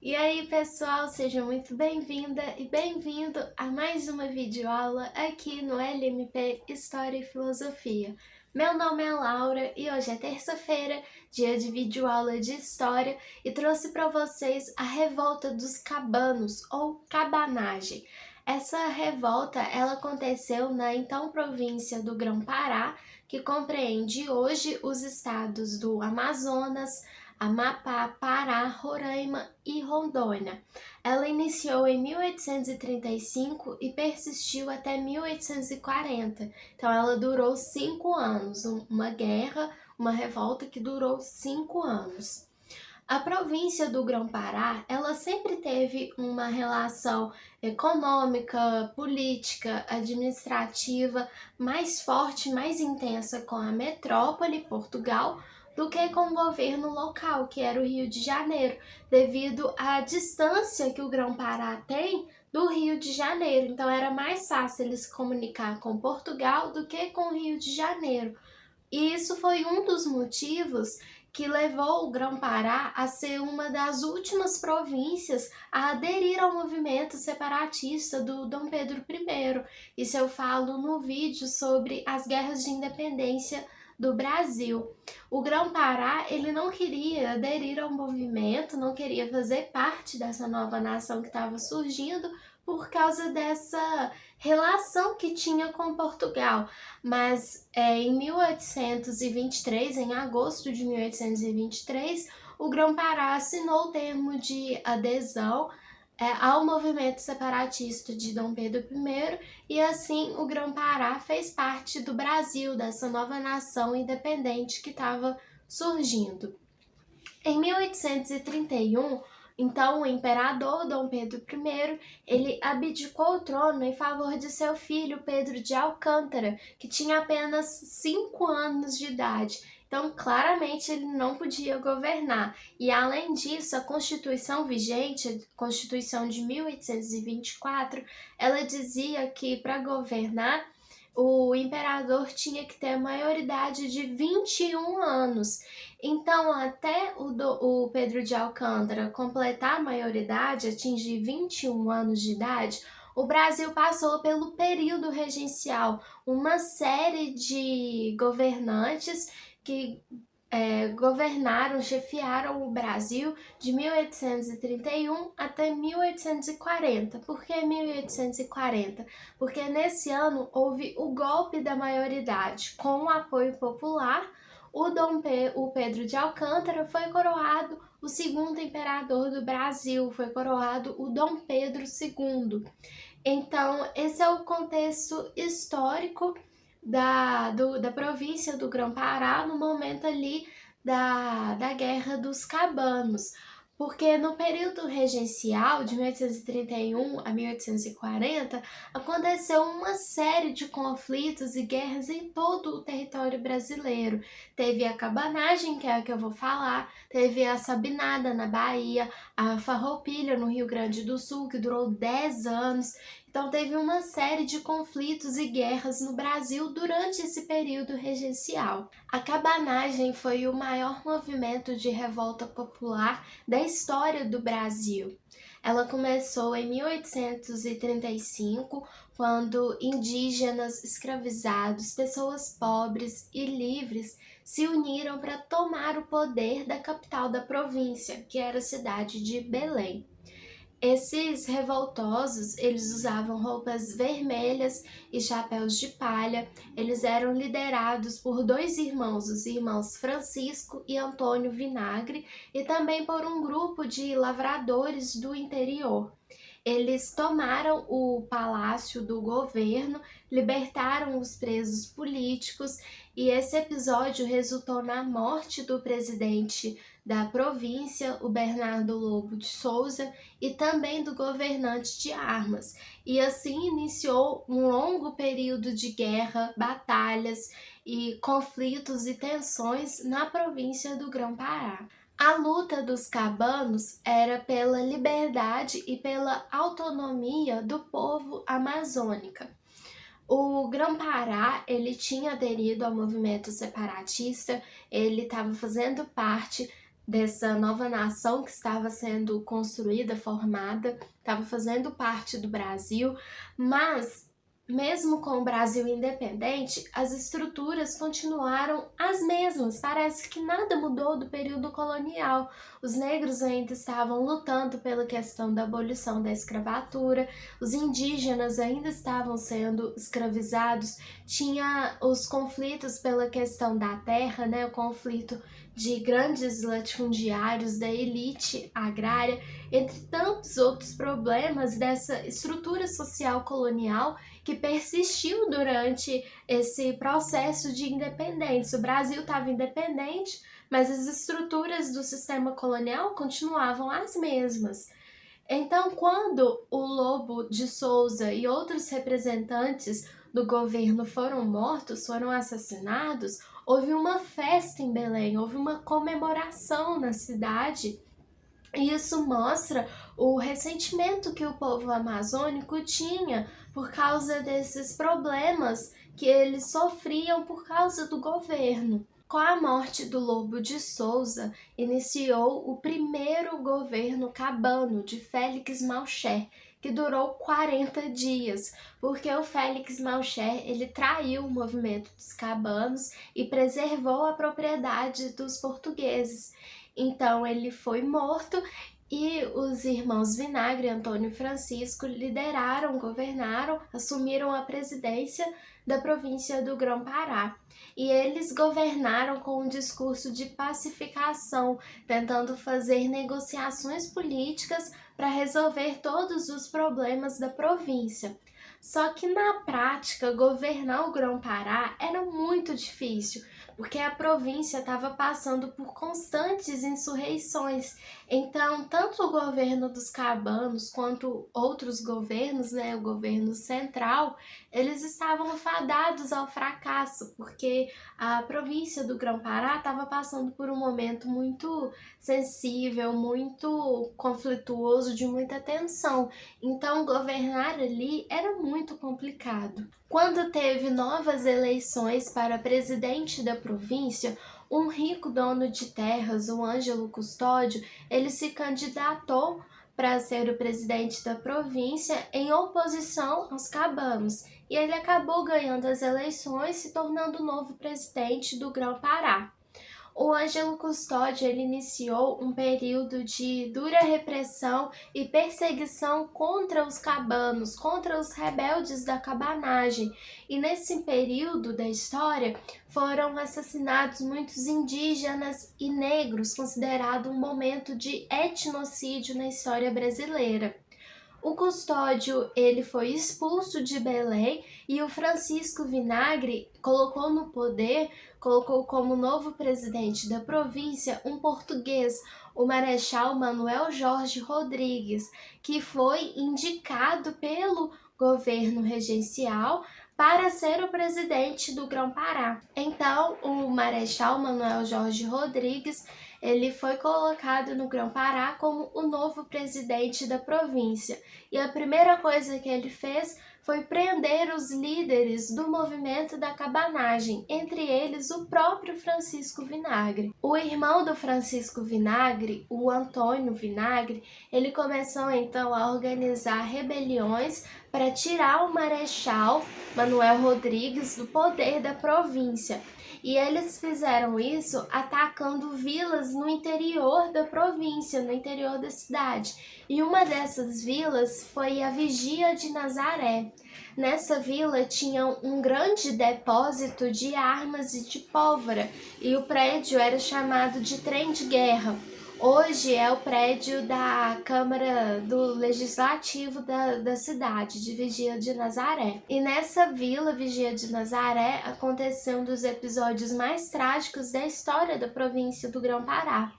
E aí, pessoal, seja muito bem-vinda e bem-vindo a mais uma videoaula aqui no LMP História e Filosofia. Meu nome é Laura e hoje é terça-feira, dia de videoaula de História, e trouxe para vocês a Revolta dos Cabanos, ou Cabanagem. Essa revolta, ela aconteceu na então província do Grão-Pará, que compreende hoje os estados do Amazonas, Amapá, Pará, Roraima e Rondônia. Ela iniciou em 1835 e persistiu até 1840. Então ela durou 5 anos, uma guerra, uma revolta que durou 5 anos. A província do Grão-Pará, ela sempre teve uma relação econômica, política, administrativa mais forte, mais intensa com a metrópole, Portugal, do que com o governo local, que era o Rio de Janeiro, devido à distância que o Grão-Pará tem do Rio de Janeiro. Então era mais fácil eles se comunicar com Portugal do que com o Rio de Janeiro. E isso foi um dos motivos que levou o Grão-Pará a ser uma das últimas províncias a aderir ao movimento separatista do Dom Pedro I. Isso eu falo no vídeo sobre as guerras de independência do Brasil. O Grão-Pará, ele não queria aderir ao movimento, não queria fazer parte dessa nova nação que estava surgindo por causa dessa relação que tinha com Portugal. Mas em 1823, em agosto de 1823, o Grão-Pará assinou o termo de adesão ao movimento separatista de Dom Pedro I, e assim o Grão-Pará fez parte do Brasil, dessa nova nação independente que estava surgindo. Em 1831, então, o imperador Dom Pedro I, ele abdicou o trono em favor de seu filho Pedro de Alcântara, que tinha apenas 5 anos de idade. Então, claramente, ele não podia governar. E, além disso, a Constituição vigente, a Constituição de 1824, ela dizia que, para governar, o imperador tinha que ter a maioridade de 21 anos. Então, até o Pedro de Alcântara completar a maioridade, atingir 21 anos de idade, o Brasil passou pelo período regencial, uma série de governantes que governaram, chefiaram o Brasil de 1831 até 1840. Por que 1840? Porque nesse ano houve o golpe da maioridade. Com o apoio popular, o Pedro de Alcântara foi coroado o segundo imperador do Brasil, foi coroado o Dom Pedro II. Então, esse é o contexto histórico da província do Grão-Pará no momento ali da Guerra dos Cabanos. Porque no período regencial, de 1831 a 1840, aconteceu uma série de conflitos e guerras em todo o território brasileiro. Teve a cabanagem, que é a que eu vou falar, teve a sabinada na Bahia, a farroupilha no Rio Grande do Sul, que durou 10 anos. Então teve uma série de conflitos e guerras no Brasil durante esse período regencial. A cabanagem foi o maior movimento de revolta popular da história do Brasil. Ela começou em 1835, quando indígenas, escravizados, pessoas pobres e livres se uniram para tomar o poder da capital da província, que era a cidade de Belém. Esses revoltosos, eles usavam roupas vermelhas e chapéus de palha. Eles eram liderados por dois irmãos, os irmãos Francisco e Antônio Vinagre, e também por um grupo de lavradores do interior. Eles tomaram o palácio do governo, libertaram os presos políticos, e esse episódio resultou na morte do presidente da província, o Bernardo Lobo de Souza, e também do governante de armas. E assim iniciou um longo período de guerra, batalhas e conflitos e tensões na província do Grão-Pará. A luta dos cabanos era pela liberdade e pela autonomia do povo amazônica. O Grão-Pará, ele tinha aderido ao movimento separatista, ele estava fazendo parte dessa nova nação que estava sendo construída, formada, estava fazendo parte do Brasil, mas mesmo com o Brasil independente, as estruturas continuaram as mesmas. Parece que nada mudou do período colonial. Os negros ainda estavam lutando pela questão da abolição da escravatura, os indígenas ainda estavam sendo escravizados, tinha os conflitos pela questão da terra, né? O conflito de grandes latifundiários, da elite agrária, entre tantos outros problemas dessa estrutura social colonial que persistiu durante esse processo de independência. O Brasil estava independente, mas as estruturas do sistema colonial continuavam as mesmas. Então, quando o Lobo de Souza e outros representantes do governo foram mortos, foram assassinados, houve uma festa em Belém, houve uma comemoração na cidade. E isso mostra o ressentimento que o povo amazônico tinha por causa desses problemas que eles sofriam por causa do governo. Com a morte do Lobo de Souza, iniciou o primeiro governo cabano de Félix Malcher, que durou 40 dias, porque o Félix Malcher ele traiu o movimento dos cabanos e preservou a propriedade dos portugueses. Então ele foi morto e os irmãos Vinagre, Antônio e Francisco lideraram, governaram, assumiram a presidência da província do Grão-Pará. E eles governaram com um discurso de pacificação, tentando fazer negociações políticas para resolver todos os problemas da província. Só que na prática, governar o Grão-Pará era muito difícil, porque a província estava passando por constantes insurreições. Então, tanto o governo dos cabanos quanto outros governos, né, o governo central, eles estavam fadados ao fracasso, porque a província do Grão-Pará estava passando por um momento muito sensível, muito conflituoso, de muita tensão. Então, governar ali era muito complicado. Quando teve novas eleições para presidente da província, um rico dono de terras, o Ângelo Custódio, ele se candidatou para ser o presidente da província em oposição aos cabanos, e ele acabou ganhando as eleições, se tornando o novo presidente do Grão-Pará. O Ângelo Custódio ele iniciou um período de dura repressão e perseguição contra os cabanos, contra os rebeldes da cabanagem. E nesse período da história foram assassinados muitos indígenas e negros, considerado um momento de etnocídio na história brasileira. O Custódio ele foi expulso de Belém e o Francisco Vinagre colocou no poder, colocou como novo presidente da província um português, o Marechal Manuel Jorge Rodrigues, que foi indicado pelo governo regencial para ser o presidente do Grão-Pará. Então, o Marechal Manuel Jorge Rodrigues ele foi colocado no Grão-Pará como o novo presidente da província. E a primeira coisa que ele fez foi prender os líderes do movimento da cabanagem, entre eles o próprio Francisco Vinagre. O irmão do Francisco Vinagre, o Antônio Vinagre, ele começou então a organizar rebeliões para tirar o Marechal Manuel Rodrigues do poder da província. E eles fizeram isso atacando vilas no interior da província, no interior da cidade. E uma dessas vilas foi a Vigia de Nazaré. Nessa vila tinha um grande depósito de armas e de pólvora, e o prédio era chamado de Trem de Guerra. Hoje é o prédio da Câmara do Legislativo da cidade, de Vigia de Nazaré. E nessa vila, Vigia de Nazaré, aconteceu um dos episódios mais trágicos da história da província do Grão-Pará.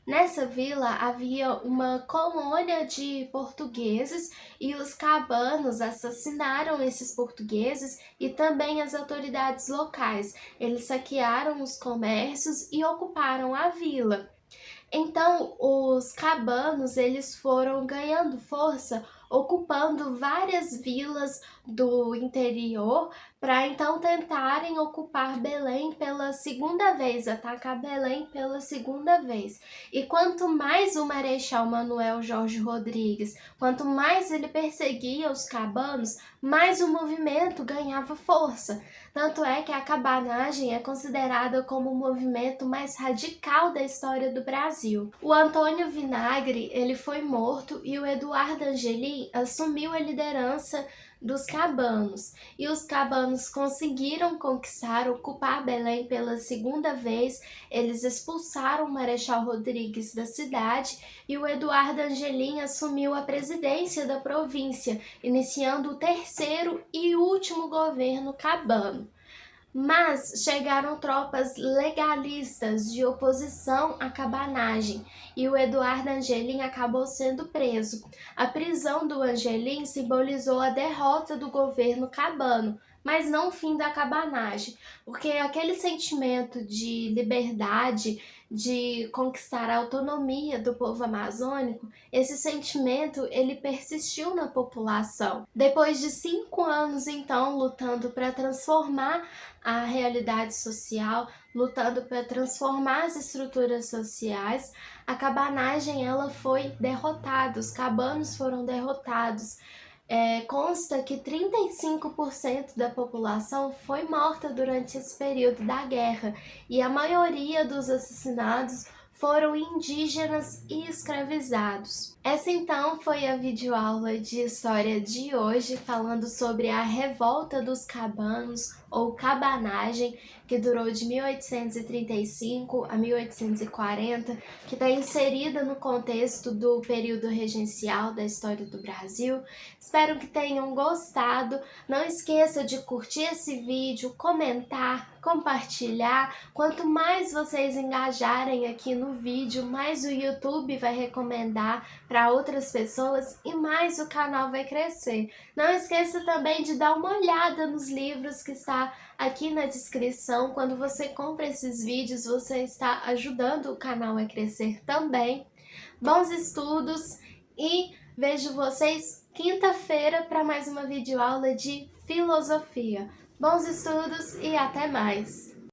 Nessa vila havia uma colônia de portugueses e os cabanos assassinaram esses portugueses e também as autoridades locais. Eles saquearam os comércios e ocuparam a vila. Então, os cabanos eles foram ganhando força ocupando várias vilas do interior para então tentarem ocupar Belém pela segunda vez, atacar Belém pela segunda vez. E quanto mais o Marechal Manuel Jorge Rodrigues, quanto mais ele perseguia os cabanos, mais o movimento ganhava força. Tanto é que a cabanagem é considerada como o movimento mais radical da história do Brasil. O Antônio Vinagre, ele foi morto e o Eduardo Angelim assumiu a liderança dos cabanos. E os cabanos conseguiram ocupar Belém pela segunda vez. Eles expulsaram o Marechal Rodrigues da cidade e o Eduardo Angelim assumiu a presidência da província, iniciando o terceiro e último governo cabano. Mas chegaram tropas legalistas de oposição à cabanagem e o Eduardo Angelim acabou sendo preso. A prisão do Angelim simbolizou a derrota do governo cabano, mas não o fim da cabanagem, porque aquele sentimento de liberdade, de conquistar a autonomia do povo amazônico, esse sentimento ele persistiu na população. Depois de 5 anos, então, lutando para transformar a realidade social, lutando para transformar as estruturas sociais, a cabanagem ela foi derrotada, os cabanos foram derrotados. Consta que 35% da população foi morta durante esse período da guerra e a maioria dos assassinados foram indígenas e escravizados. Essa então foi a videoaula de história de hoje, falando sobre a revolta dos cabanos ou cabanagem, que durou de 1835 a 1840, que está inserida no contexto do período regencial da história do Brasil. Espero que tenham gostado. Não esqueça de curtir esse vídeo, comentar, compartilhar. Quanto mais vocês engajarem aqui no vídeo, mais o YouTube vai recomendar para outras pessoas e mais o canal vai crescer. Não esqueça também de dar uma olhada nos livros que está aqui na descrição. Quando você compra esses vídeos, você está ajudando o canal a crescer também. Bons estudos e vejo vocês quinta-feira para mais uma videoaula de filosofia. Bons estudos e até mais!